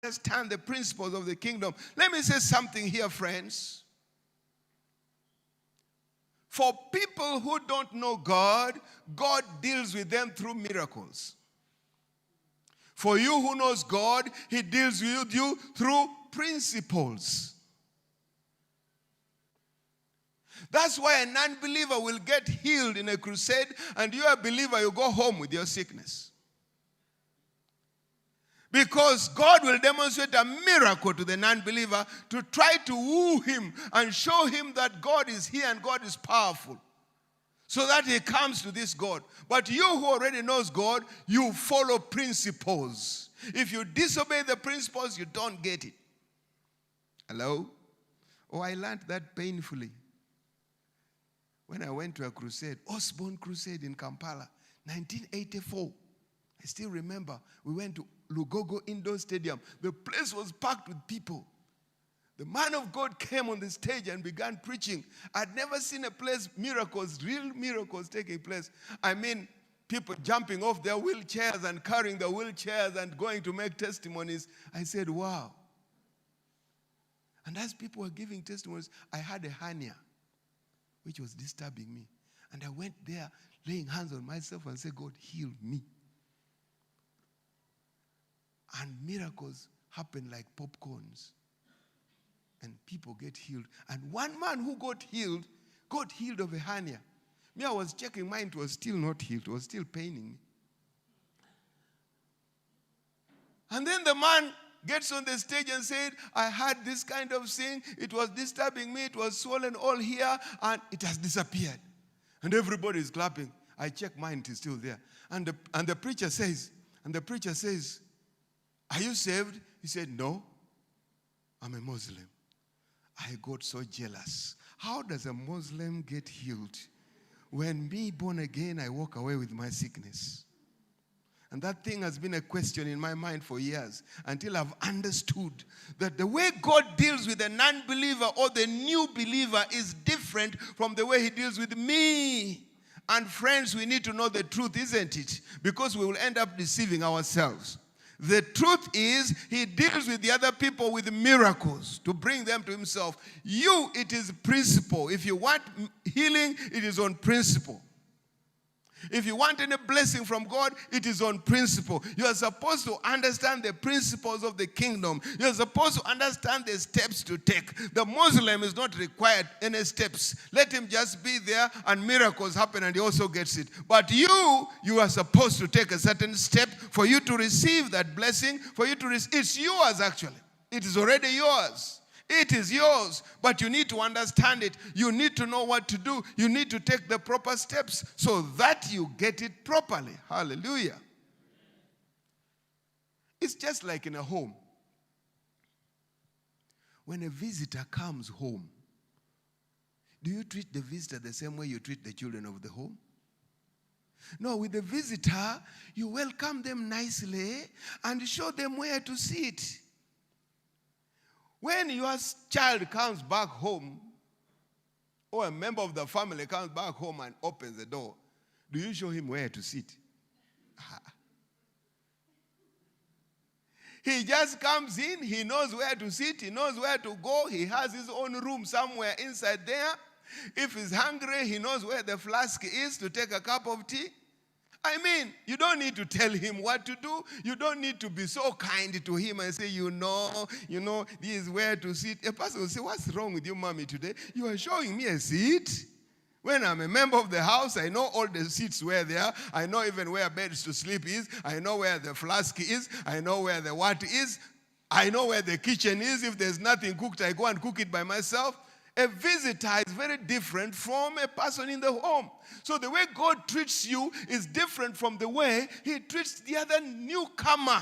understand the principles of the kingdom. Let me say something here, friends. For people who don't know God, God deals with them through miracles. For you who knows God, he deals with you through principles. That's why a non-believer will get healed in a crusade, and you, a believer, you go home with your sickness. Because God will demonstrate a miracle to the non-believer to try to woo him and show him that God is here and God is powerful, so that he comes to this God. But you who already knows God, you follow principles. If you disobey the principles, you don't get it. Hello? Oh, I learned that painfully when I went to a crusade, Osborne Crusade in Kampala, 1984. I still remember, we went to Lugogo Indoor Stadium. The place was packed with people. The man of God came on the stage and began preaching. I'd never seen a place, miracles, real miracles taking place. I mean, people jumping off their wheelchairs and carrying the wheelchairs and going to make testimonies. I said, wow. And as people were giving testimonies, I had a hernia, which was disturbing me. And I went there, laying hands on myself and said, God, heal me. And miracles happen like popcorns. And people get healed. And one man who got healed of a hernia. Me, I was checking mine, it was still not healed. It was still paining me. And then the man gets on the stage and said, I had this kind of thing. It was disturbing me. It was swollen all here. And it has disappeared. And everybody is clapping. I check mine, it is still there. And the preacher says, are you saved? He said, no, I'm a Muslim. I got so jealous. How does a Muslim get healed? When me, born again, I walk away with my sickness. And that thing has been a question in my mind for years, until I've understood that the way God deals with a non-believer or the new believer is different from the way he deals with me. And friends, we need to know the truth, isn't it? Because we will end up deceiving ourselves. The truth is, he deals with the other people with miracles to bring them to himself. You, it is principle. If you want healing, it is on principle. If you want any blessing from God, it is on principle. You are supposed to understand the principles of the kingdom. You are supposed to understand the steps to take. The Muslim is not required any steps. Let him just be there and miracles happen and he also gets it. But you are supposed to take a certain step for you to receive that blessing, for you to receive. It's yours actually. It is already yours. It is yours, but you need to understand it. You need to know what to do. You need to take the proper steps so that you get it properly. Hallelujah. It's just like in a home. When a visitor comes home, do you treat the visitor the same way you treat the children of the home? No, with the visitor, you welcome them nicely and show them where to sit. When your child comes back home, or a member of the family comes back home and opens the door, do you show him where to sit? He just comes in, he knows where to sit, he knows where to go, he has his own room somewhere inside there. If he's hungry, he knows where the flask is to take a cup of tea. I mean, you don't need to tell him what to do. You don't need to be so kind to him and say, you know, this is where to sit. A person will say, what's wrong with you, mommy, today? You are showing me a seat. When I'm a member of the house, I know all the seats where they are. I know even where beds to sleep is. I know where the flask is. I know where the what is. I know where the kitchen is. If there's nothing cooked, I go and cook it by myself. A visitor is very different from a person in the home. So the way God treats you is different from the way he treats the other newcomer.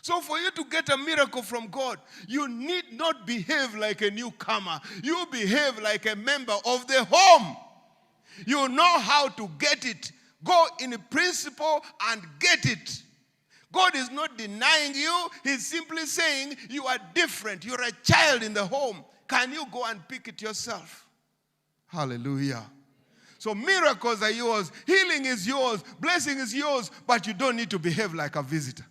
So for you to get a miracle from God, you need not behave like a newcomer. You behave like a member of the home. You know how to get it. Go in principle and get it. God is not denying you. He's simply saying you are different. You're a child in the home. Can you go and pick it yourself? Hallelujah. So miracles are yours. Healing is yours. Blessing is yours. But you don't need to behave like a visitor.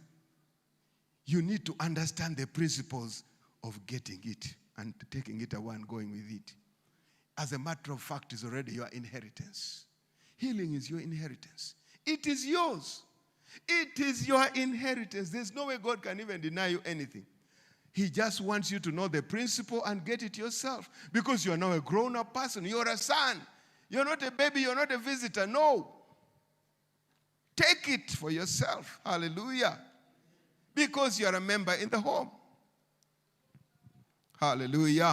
you need to understand the principles of getting it and taking it away and going with it. As a matter of fact, it's already your inheritance. Healing is your inheritance. It is yours. It is your inheritance. There's no way God can even deny you anything. He just wants you to know the principle and get it yourself. Because you are now a grown-up person. You're a son. You're not a baby. You're not a visitor. No. Take it for yourself. Hallelujah. Because you're a member in the home. Hallelujah.